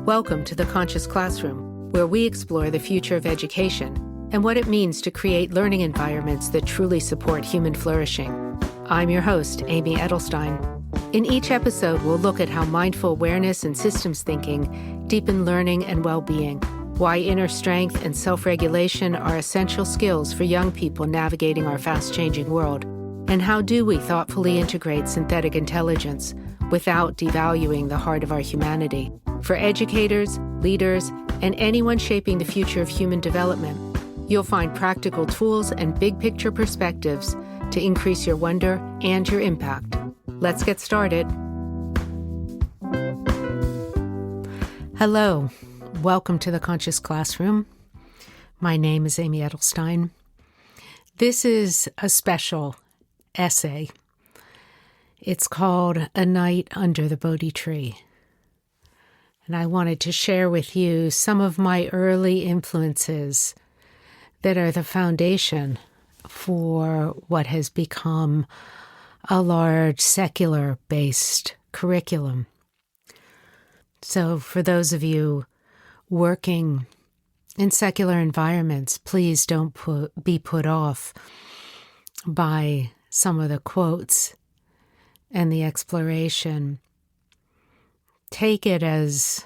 Welcome to the Conscious Classroom, where we explore the future of education and what it means to create learning environments that truly support human flourishing. I'm your host, Amy Edelstein. In each episode, we'll look at how mindful awareness and systems thinking deepen learning and well-being, why inner strength and self-regulation are essential skills for young people navigating our fast-changing world, and how do we thoughtfully integrate synthetic intelligence without devaluing the heart of our humanity. For educators, leaders, and anyone shaping the future of human development, you'll find practical tools and big-picture perspectives to increase your wonder and your impact. Let's get started. Hello. Welcome to the Conscious Classroom. My name is Amy Edelstein. This is a special essay. It's called A Night Under the Bodhi Tree. And I wanted to share with you some of my early influences that are the foundation for what has become a large secular-based curriculum. So for those of you working in secular environments, please don't be put off by some of the quotes and the exploration. Take it as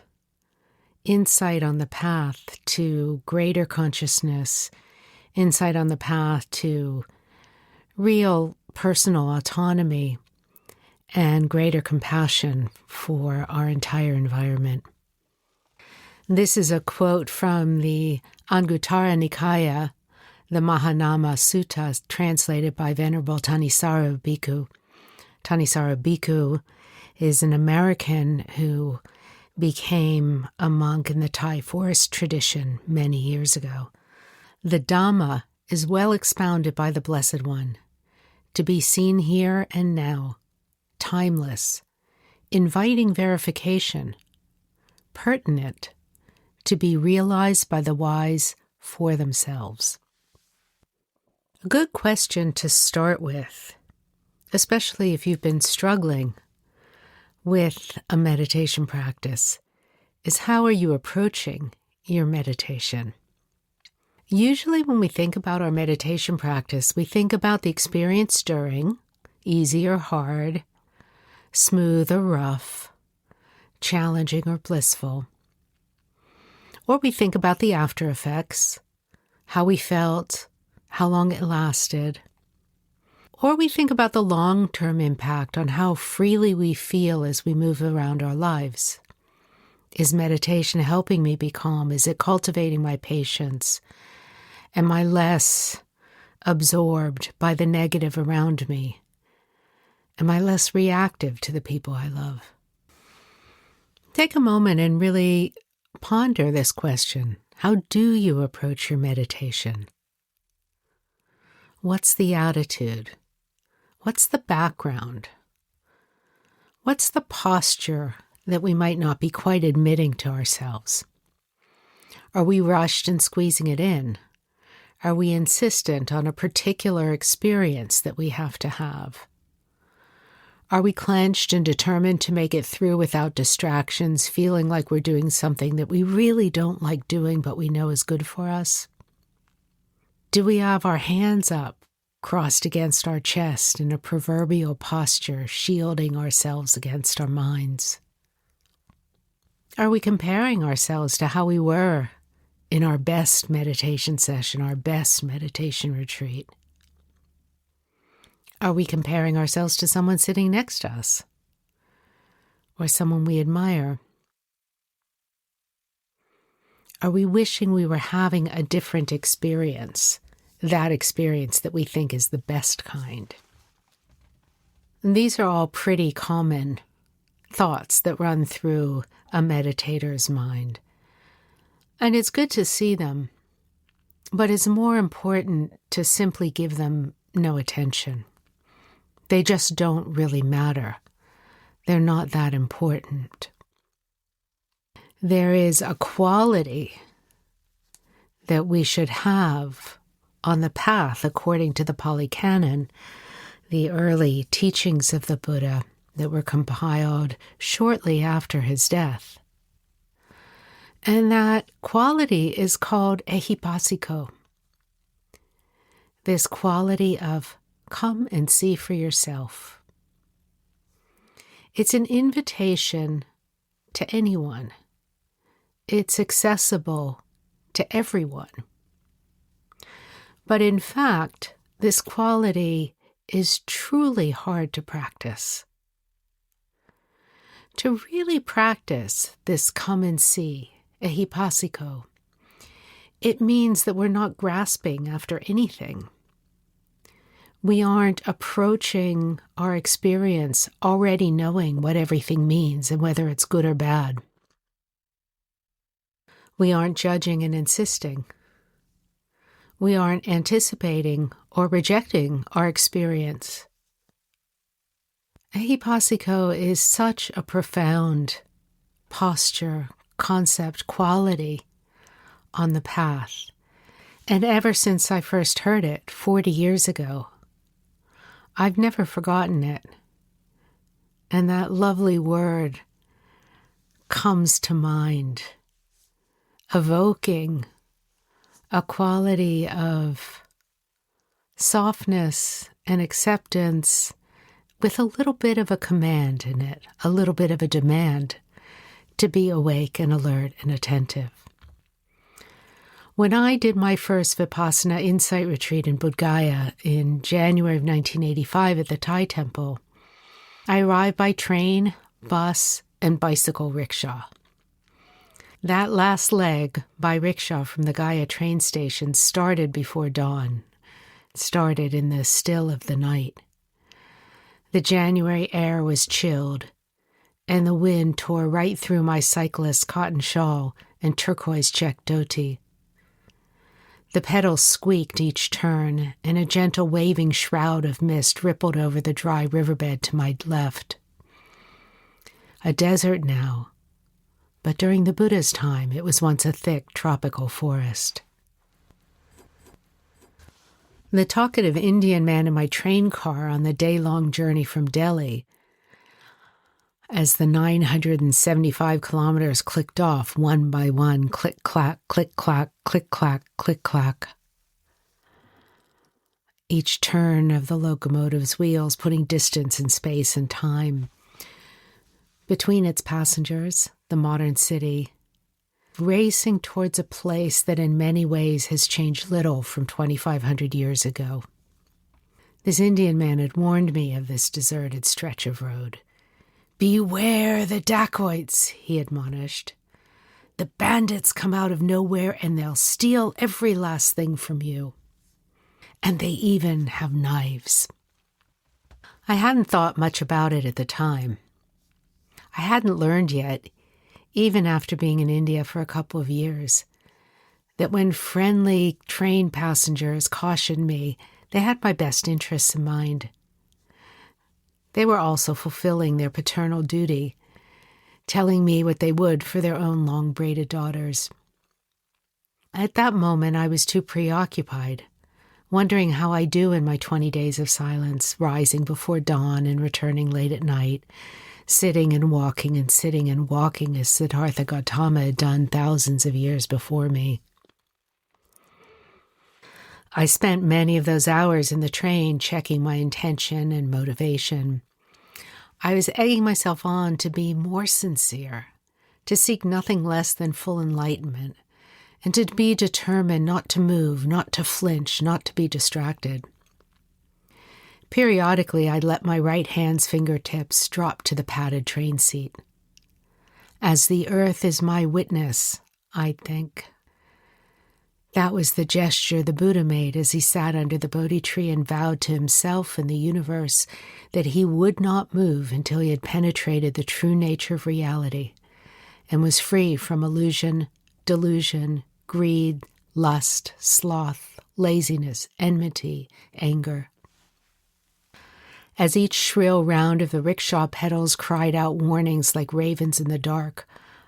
insight on the path to greater consciousness, insight on the path to real personal autonomy and greater compassion for our entire environment. This is a quote from the Anguttara Nikaya, the Mahanama Sutta, translated by Venerable Thanissaro Bhikkhu. Thanissaro Bhikkhu is an American who became a monk in the Thai forest tradition many years ago. The Dhamma is well expounded by the Blessed One, to be seen here and now, timeless, inviting verification, pertinent, to be realized by the wise for themselves. A good question to start with, especially if you've been struggling with a meditation practice, is how are you approaching your meditation? Usually when we think about our meditation practice, we think about the experience during, easy or hard, smooth or rough, challenging or blissful. Or we think about the after effects, how we felt, how long it lasted. Or we think about the long-term impact on how freely we feel as we move around our lives. Is meditation helping me be calm? Is it cultivating my patience? Am I less absorbed by the negative around me? Am I less reactive to the people I love? Take a moment and really ponder this question. How do you approach your meditation? What's the attitude? What's the background? What's the posture that we might not be quite admitting to ourselves? Are we rushed and squeezing it in? Are we insistent on a particular experience that we have to have? Are we clenched and determined to make it through without distractions, feeling like we're doing something that we really don't like doing but we know is good for us? Do we have our hands up, crossed against our chest in a proverbial posture, shielding ourselves against our minds? Are we comparing ourselves to how we were in our best meditation session, our best meditation retreat? Are we comparing ourselves to someone sitting next to us or someone we admire? Are we wishing we were having a different experience, that experience that we think is the best kind? And these are all pretty common thoughts that run through a meditator's mind. And it's good to see them, but it's more important to simply give them no attention. They just don't really matter. They're not that important. There is a quality that we should have on the path according to the Pali Canon, the early teachings of the Buddha that were compiled shortly after his death. And that quality is called ehipasiko. This quality of come and see for yourself. It's an invitation to anyone. It's accessible to everyone. But in fact, this quality is truly hard to practice. To really practice this come and see, ehipasiko, it means that we're not grasping after anything. We aren't approaching our experience already knowing what everything means and whether it's good or bad. We aren't judging and insisting. We aren't anticipating or rejecting our experience. Ehipasiko is such a profound posture, concept, quality on the path. And ever since I first heard it 40 years ago, I've never forgotten it. And that lovely word comes to mind, evoking a quality of softness and acceptance with a little bit of a command in it, a little bit of a demand to be awake and alert and attentive. When I did my first Vipassana Insight Retreat in Bodh Gaya in January of 1985 at the Thai Temple, I arrived by train, bus, and bicycle rickshaw. That last leg by rickshaw from the Gaya train station started before dawn. It started in the still of the night. The January air was chilled, and the wind tore right through my cyclist's cotton shawl and turquoise-checked dhoti. The pedals squeaked each turn, and a gentle waving shroud of mist rippled over the dry riverbed to my left. A desert now, but during the Buddha's time it was once a thick tropical forest. The talkative Indian man in my train car on the day-long journey from Delhi, as the 975 kilometers clicked off one by one, click-clack, click-clack, click-clack, click-clack. Each turn of the locomotive's wheels putting distance and space and time between its passengers, the modern city, racing towards a place that in many ways has changed little from 2,500 years ago. This Indian man had warned me of this deserted stretch of road. "Beware the dacoits," he admonished. "The bandits come out of nowhere and they'll steal every last thing from you. And they even have knives." I hadn't thought much about it at the time. I hadn't learned yet, even after being in India for a couple of years, that when friendly train passengers cautioned me, they had my best interests in mind. They were also fulfilling their paternal duty, telling me what they would for their own long-braided daughters. At that moment, I was too preoccupied, wondering how I do in my 20 days of silence, rising before dawn and returning late at night, sitting and walking as Siddhartha Gautama had done thousands of years before me. I spent many of those hours in the train checking my intention and motivation. I was egging myself on to be more sincere, to seek nothing less than full enlightenment, and to be determined not to move, not to flinch, not to be distracted. Periodically, I'd let my right hand's fingertips drop to the padded train seat. As the earth is my witness, I'd think. That was the gesture the Buddha made as he sat under the Bodhi tree and vowed to himself and the universe that he would not move until he had penetrated the true nature of reality and was free from illusion, delusion, greed, lust, sloth, laziness, enmity, anger. As each shrill round of the rickshaw pedals cried out warnings like ravens in the dark,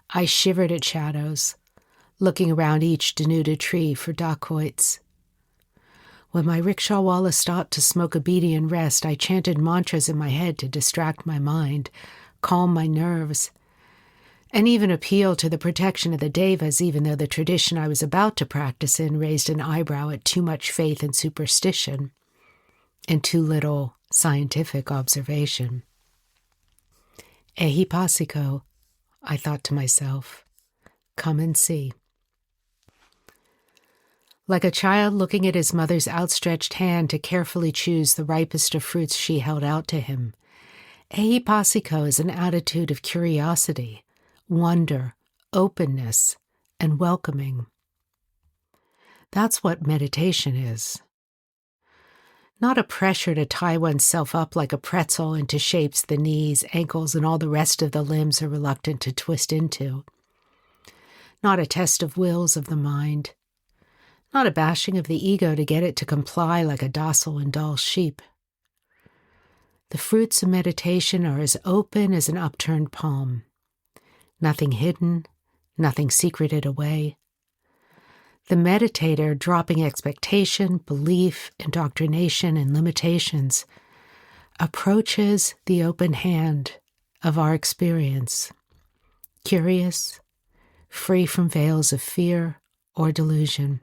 I shivered at shadows, looking around each denuded tree for dacoits. When my rickshawwala stopped to smoke a bidi and rest, I chanted mantras in my head to distract my mind, calm my nerves, and even appeal to the protection of the devas, even though the tradition I was about to practice in raised an eyebrow at too much faith and superstition and too little scientific observation. Ehipasiko, I thought to myself, come and see. Like a child looking at his mother's outstretched hand to carefully choose the ripest of fruits she held out to him, ehipasiko is an attitude of curiosity, wonder, openness, and welcoming. That's what meditation is. Not a pressure to tie oneself up like a pretzel into shapes the knees, ankles, and all the rest of the limbs are reluctant to twist into. Not a test of wills of the mind. Not a bashing of the ego to get it to comply like a docile and dull sheep. The fruits of meditation are as open as an upturned palm. Nothing hidden, nothing secreted away. The meditator, dropping expectation, belief, indoctrination, and limitations, approaches the open hand of our experience, curious, free from veils of fear or delusion.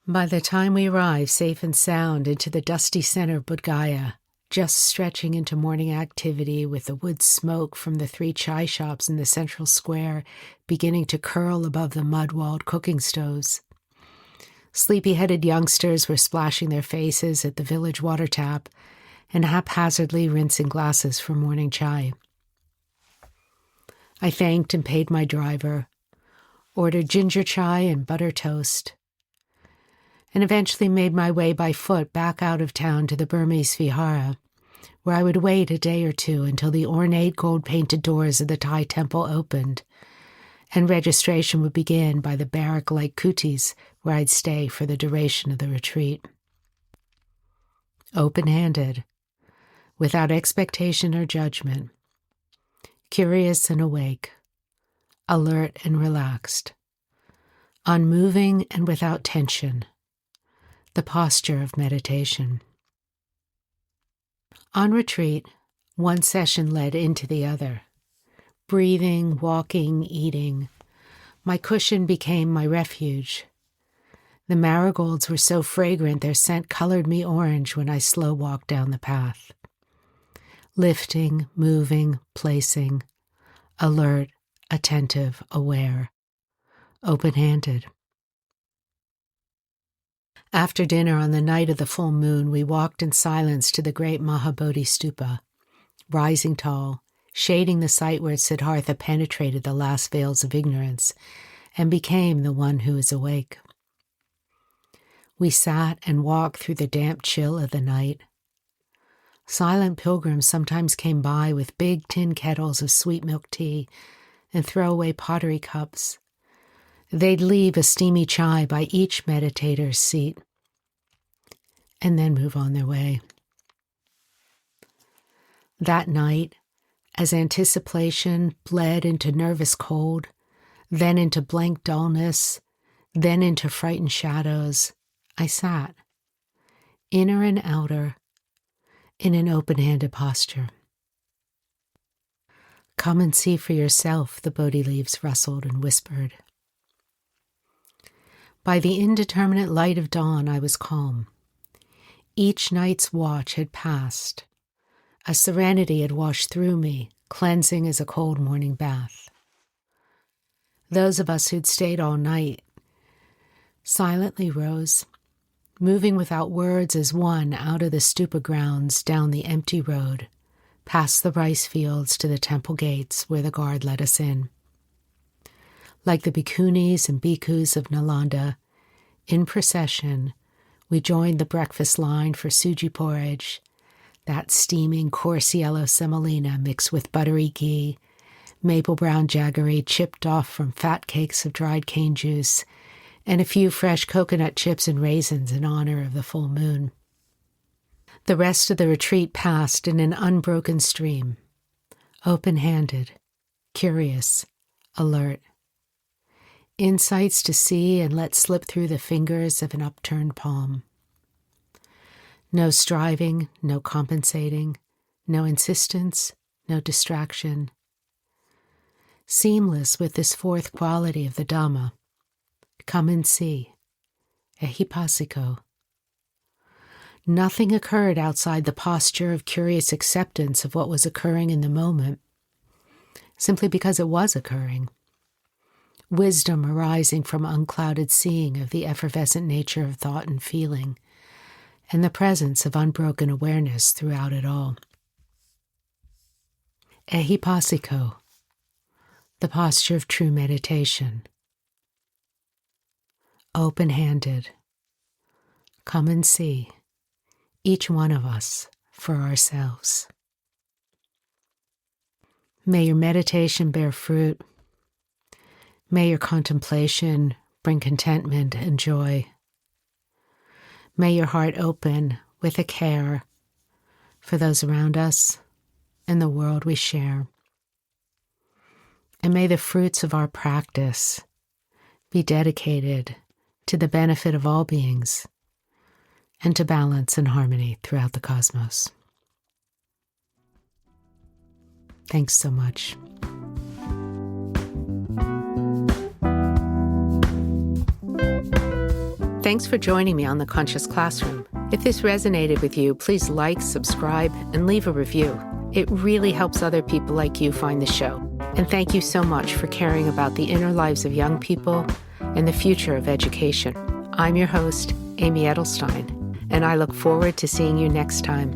By the time we arrive safe and sound into the dusty center of Bodh Gaya, just stretching into morning activity with the wood smoke from the 3 chai shops in the central square beginning to curl above the mud-walled cooking stoves. Sleepy-headed youngsters were splashing their faces at the village water tap and haphazardly rinsing glasses for morning chai. I thanked and paid my driver, ordered ginger chai and butter toast, and eventually made my way by foot back out of town to the Burmese vihara, where I would wait a day or two until the ornate gold-painted doors of the Thai temple opened, and registration would begin by the barrack-like kutis where I'd stay for the duration of the retreat. Open-handed, without expectation or judgment, curious and awake, alert and relaxed, unmoving and without tension, the posture of meditation. On retreat, one session led into the other. Breathing, walking, eating. My cushion became my refuge. The marigolds were so fragrant their scent colored me orange when I slow walked down the path. Lifting, moving, placing, alert, attentive, aware, open-handed. After dinner on the night of the full moon, we walked in silence to the great Mahabodhi stupa, rising tall, shading the site where Siddhartha penetrated the last veils of ignorance and became the one who is awake. We sat and walked through the damp chill of the night. Silent pilgrims sometimes came by with big tin kettles of sweet milk tea and throwaway pottery cups. They'd leave a steamy chai by each meditator's seat and then move on their way. That night, as anticipation bled into nervous cold, then into blank dullness, then into frightened shadows, I sat, inner and outer, in an open-handed posture. Come and see for yourself, the Bodhi leaves rustled and whispered. By the indeterminate light of dawn, I was calm. Each night's watch had passed. A serenity had washed through me, cleansing as a cold morning bath. Those of us who'd stayed all night silently rose, moving without words as one out of the stupa grounds down the empty road, past the rice fields to the temple gates where the guard let us in. Like the bhikkhunis and bhikkhus of Nalanda, in procession, we joined the breakfast line for suji porridge, that steaming coarse yellow semolina mixed with buttery ghee, maple brown jaggery chipped off from fat cakes of dried cane juice, and a few fresh coconut chips and raisins in honor of the full moon. The rest of the retreat passed in an unbroken stream, open-handed, curious, alert. Insights to see and let slip through the fingers of an upturned palm. No striving, no compensating, no insistence, no distraction. seamless with this fourth quality of the Dhamma. Come and see. Ehipassiko. Nothing occurred outside the posture of curious acceptance of what was occurring in the moment, simply because it was occurring. Wisdom arising from unclouded seeing of the effervescent nature of thought and feeling, and the presence of unbroken awareness throughout it all. Ehipassiko, the posture of true meditation. Open-handed. Come and see, each one of us, for ourselves. May your meditation bear fruit. May your contemplation bring contentment and joy. May your heart open with a care for those around us and the world we share. And may the fruits of our practice be dedicated to the benefit of all beings and to balance and harmony throughout the cosmos. Thanks so much. Thanks for joining me on The Conscious Classroom. If this resonated with you, please like, subscribe, and leave a review. It really helps other people like you find the show. And thank you so much for caring about the inner lives of young people and the future of education. I'm your host, Amy Edelstein, and I look forward to seeing you next time.